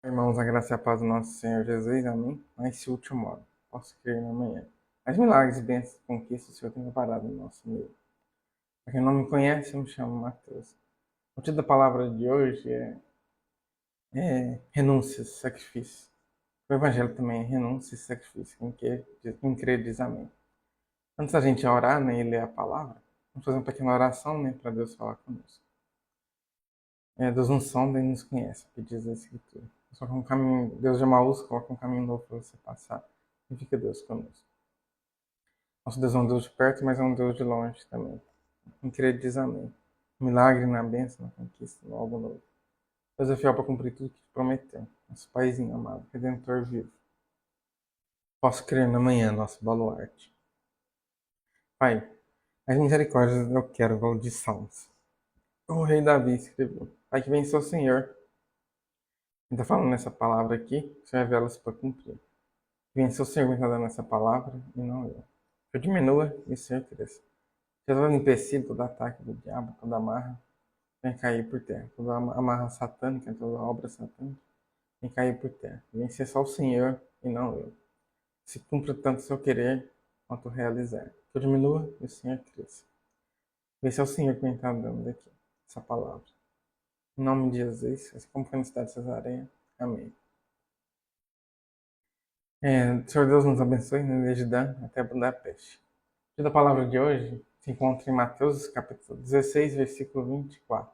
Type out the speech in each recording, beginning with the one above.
Irmãos, a graça e a paz do nosso Senhor Jesus, amém. Nesse último modo, posso crer na manhã. As milagres, bênçãos e conquistas o Senhor tem preparado no nosso meio. Para quem não me conhece, eu me chamo Mateus. O título da palavra de hoje é renúncias, sacrifício. O Evangelho também é renúncia e sacrifício. Quem crê diz amém. Antes da gente orar, né, e ler a palavra, vamos fazer uma pequena oração, né, para Deus falar conosco. Deus não sonda e nos conhece, que diz a Escritura. Só que um caminho, Deus de Emaús coloca um caminho novo para você passar. E fica Deus conosco. Nosso Deus é um Deus de perto, mas é um Deus de longe também. Quem crê diz amém. Milagre na bênção, na conquista, no algo novo. Deus é fiel para cumprir tudo que te prometeu. Nosso Paizinho amado, Redentor vivo. Posso crer na manhã, nosso baluarte. Pai, as misericórdias eu quero, igual de Salmos. O rei Davi escreveu. Pai, que venceu o Senhor. Quem está falando nessa palavra aqui, o Senhor revela-se para cumprir. Que venceu o Senhor, quem está dando essa palavra, e não eu. Que eu diminua e o Senhor cresça. Que todo empecilho, todo ataque do diabo, toda amarra, vem cair por terra. Toda amarra satânica, toda obra satânica, vem cair por terra. Vem ser só o Senhor e não eu. Se cumpra tanto o seu querer quanto realizar. Que eu diminua e o Senhor cresça. Esse é o Senhor que vem estar dando daqui, essa palavra. Em nome de Jesus, assim como foi na cidade de Cesareia. Amém. Senhor Deus nos abençoe, desde Dan até Budapeste. O da palavra de hoje se encontra em Mateus capítulo 16, versículo 24.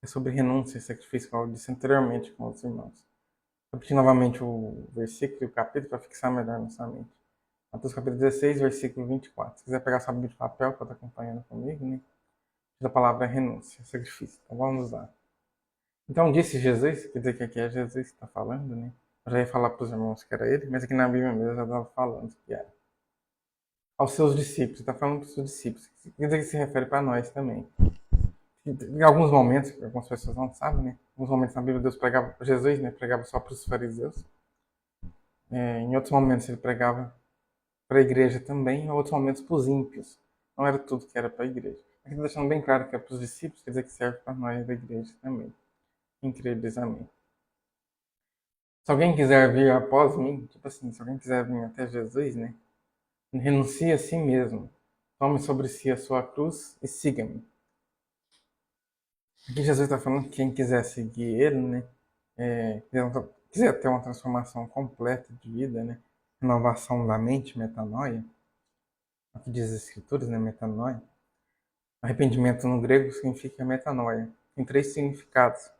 É sobre renúncia e sacrifício, como eu disse anteriormente com os irmãos. Vou repetir novamente o versículo e o capítulo para fixar melhor na sua mente. Mateus capítulo 16, versículo 24. Se quiser pegar sua Bíblia de papel para estar acompanhando comigo, né? A palavra é renúncia, sacrifício. Então vamos lá. Então disse Jesus, quer dizer que aqui é Jesus que está falando, né? Eu já ia falar para os irmãos que era ele, mas aqui na Bíblia mesmo já estava falando que era. Aos seus discípulos, está falando para os seus discípulos. Quer dizer que se refere para nós também. Em alguns momentos, algumas pessoas não sabem, né? Em alguns momentos na Bíblia Deus pregava, Jesus, né, pregava só para os fariseus. Em outros momentos ele pregava para a igreja também, em outros momentos para os ímpios. Não era tudo que era para a igreja. Aqui está deixando bem claro que é para os discípulos, quer dizer que serve para nós da igreja também. Quem crê diz amém. Se alguém quiser vir após mim, tipo assim, se alguém quiser vir até Jesus, né? Renuncie a si mesmo. Tome sobre si a sua cruz e siga-me. Aqui Jesus está falando que quem quiser seguir ele, né? Quiser ter uma transformação completa de vida, né? Renovação da mente, metanoia. O que diz as escrituras, né? Metanoia. Arrependimento no grego significa metanoia. Tem 3 significados: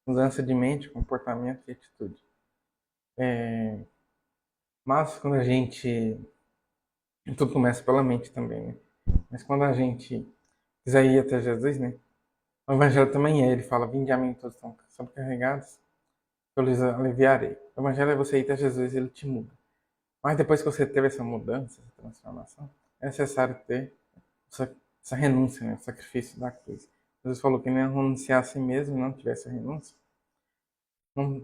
mudança de mente, comportamento e atitude. Mas quando a gente... Tudo começa pela mente também, né? Mas quando a gente quiser ir até Jesus, né? O Evangelho também ele fala: vinde a mim todos estão sobrecarregados, eu lhes aliviarei. O Evangelho é você ir até Jesus e ele te muda. Mas depois que você teve essa mudança, essa transformação, é necessário ter essa renúncia, né? O sacrifício da cruz. Jesus falou que nem renunciar a si mesmo e não tivesse a renúncia. Não,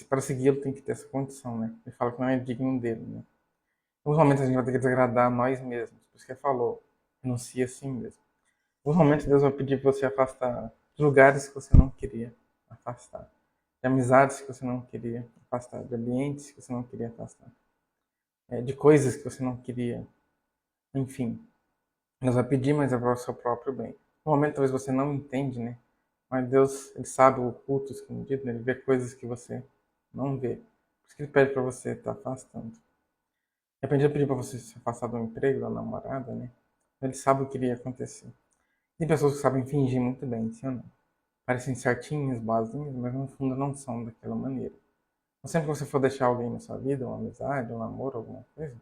para segui-lo tem que ter essa condição, né? Ele fala que não é digno dele, né? Em alguns momentos a gente vai ter que desagradar a nós mesmos. Por isso que ele falou, renuncia a si mesmo. Em alguns momentos Deus vai pedir para você afastar de lugares que você não queria afastar. De amizades que você não queria afastar. De ambientes que você não queria afastar. De coisas que você não queria. Enfim. Deus vai pedir, mas é para o seu próprio bem. No momento talvez você não entende, né? Mas Deus, ele sabe o oculto, escondido, né? Ele vê coisas que você não vê. Por isso que ele pede para você estar afastando. De repente ele pediu para você se afastar do emprego, da namorada, né? Ele sabe o que iria acontecer. Tem pessoas que sabem fingir muito bem, sim ou não? Parecem certinhas, boazinhas, mas no fundo não são daquela maneira. Então, sempre que você for deixar alguém na sua vida, uma amizade, um namoro, alguma coisa,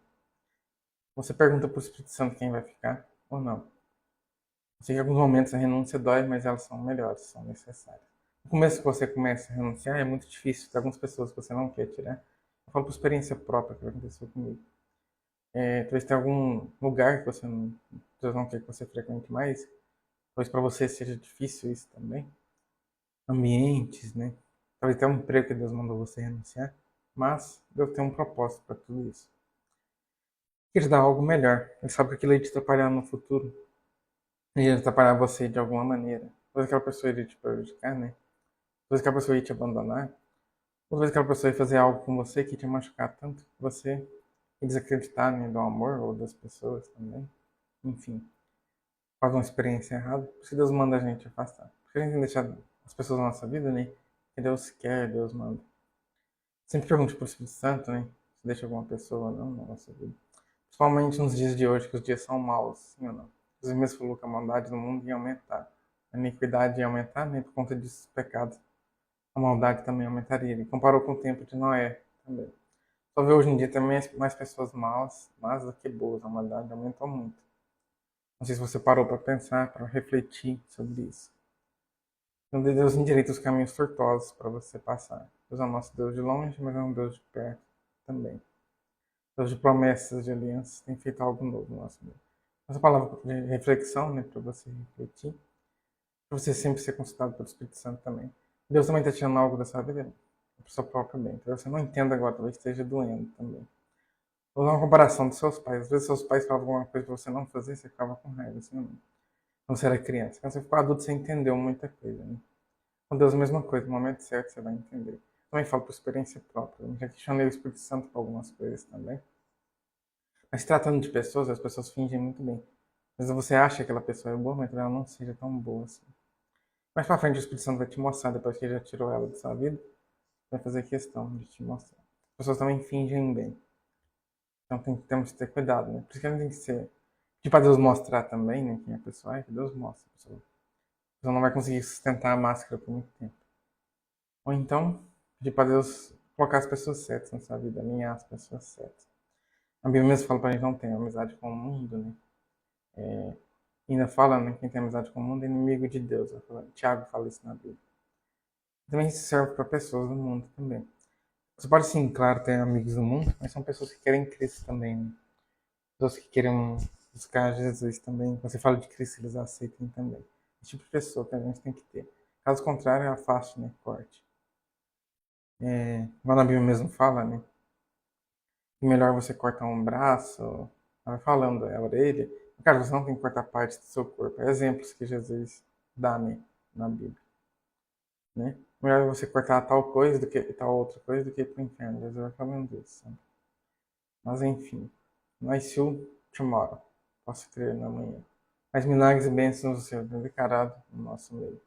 você pergunta para o Espírito Santo quem vai ficar ou não. Eu sei que em alguns momentos a renúncia dói, mas elas são melhores, são necessárias. No começo que você começa a renunciar é muito difícil, tem algumas pessoas que você não quer tirar. Eu falo por experiência própria que aconteceu comigo. Talvez tenha algum lugar que você não quer que você frequente mais. Talvez para você seja difícil isso também. Ambientes, né? Talvez até um emprego que Deus mandou você renunciar. Mas Deus tem um propósito para tudo isso. Ele te dá algo melhor. Ele sabe que aquilo iria te atrapalhar no futuro. Ele iria atrapalhar você de alguma maneira. Talvez aquela pessoa iria te prejudicar, né? Talvez aquela pessoa iria te abandonar. Outra vez que aquela pessoa ia fazer algo com você que te machucar tanto que você ia desacreditar, né, do amor ou das pessoas também. Enfim, faz uma experiência errada. Por isso que Deus manda a gente afastar. Porque a gente tem que deixar as pessoas na nossa vida, né? Que Deus quer, Deus manda. Sempre pergunte pro Espírito Santo, né? Se deixa alguma pessoa ou não na nossa vida. Principalmente nos dias de hoje, que os dias são maus, sim ou não? Jesus mesmo falou que a maldade no mundo ia aumentar. A iniquidade ia aumentar, né? Por conta desses pecados. A maldade também aumentaria. Ele comparou com o tempo de Noé também. Só vê hoje em dia também mais pessoas más do que boas. A maldade aumentou muito. Não sei se você parou para pensar, para refletir sobre isso. Então Deus endireita os caminhos tortuosos para você passar. Deus é o nosso Deus de longe, mas é um Deus de perto também. Deus de promessas, de alianças, tem feito algo novo no nosso meio. Essa palavra de reflexão, né, para você refletir, para você sempre ser consultado pelo Espírito Santo também. Deus também está tirando algo da sua vida, para o seu próprio bem. Então você não entenda agora, talvez esteja doendo também. Vou dar uma comparação dos seus pais. Às vezes seus pais falavam alguma coisa para você não fazer, você ficava com raiva, assim, não. Quando você era criança. Quando você ficou adulto, você entendeu muita coisa, né? Com Deus, a mesma coisa. No momento certo, você vai entender. Também falo por experiência própria. Eu já questionei o Espírito Santo para algumas coisas também. Mas tratando de pessoas, as pessoas fingem muito bem. Às vezes você acha que aquela pessoa é boa, mas ela não seja tão boa assim. Mais pra frente o Espírito Santo vai te mostrar, depois que já tirou ela da sua vida, vai fazer questão de te mostrar. As pessoas também fingem bem. Então temos que ter cuidado, né? Por isso que não tem que ser. Pedir pra Deus mostrar também, né? Quem a pessoa é, que Deus mostra. A pessoa não vai conseguir sustentar a máscara por muito tempo. Ou então, pedir pra Deus colocar as pessoas certas na sua vida, alinhar as pessoas certas. A Bíblia mesmo fala pra gente não ter amizade com o mundo, né? Ainda fala, né? Quem tem amizade com o mundo é inimigo de Deus. Tiago fala isso na Bíblia. Também serve para pessoas do mundo também. Você pode sim, claro, ter amigos do mundo, mas são pessoas que querem Cristo também, né? Pessoas que querem buscar Jesus também. Quando você fala de Cristo, eles aceitem também. Esse tipo de pessoa que a gente tem que ter. Caso contrário, afaste, né? Corte. Igual a Bíblia mesmo fala, né? Que melhor você cortar um braço, ela vai falando, a orelha. Cara, você não tem que cortar parte do seu corpo. É exemplos que Jesus dá, né? Na Bíblia, né? Melhor você cortar tal coisa do que tal outra coisa do que ir pro inferno. Jesus vai falando isso, sabe? Mas enfim, nós still tomorrow. Posso crer na manhã. Mas milagres e bênçãos do Senhor têm declarado no nosso meio.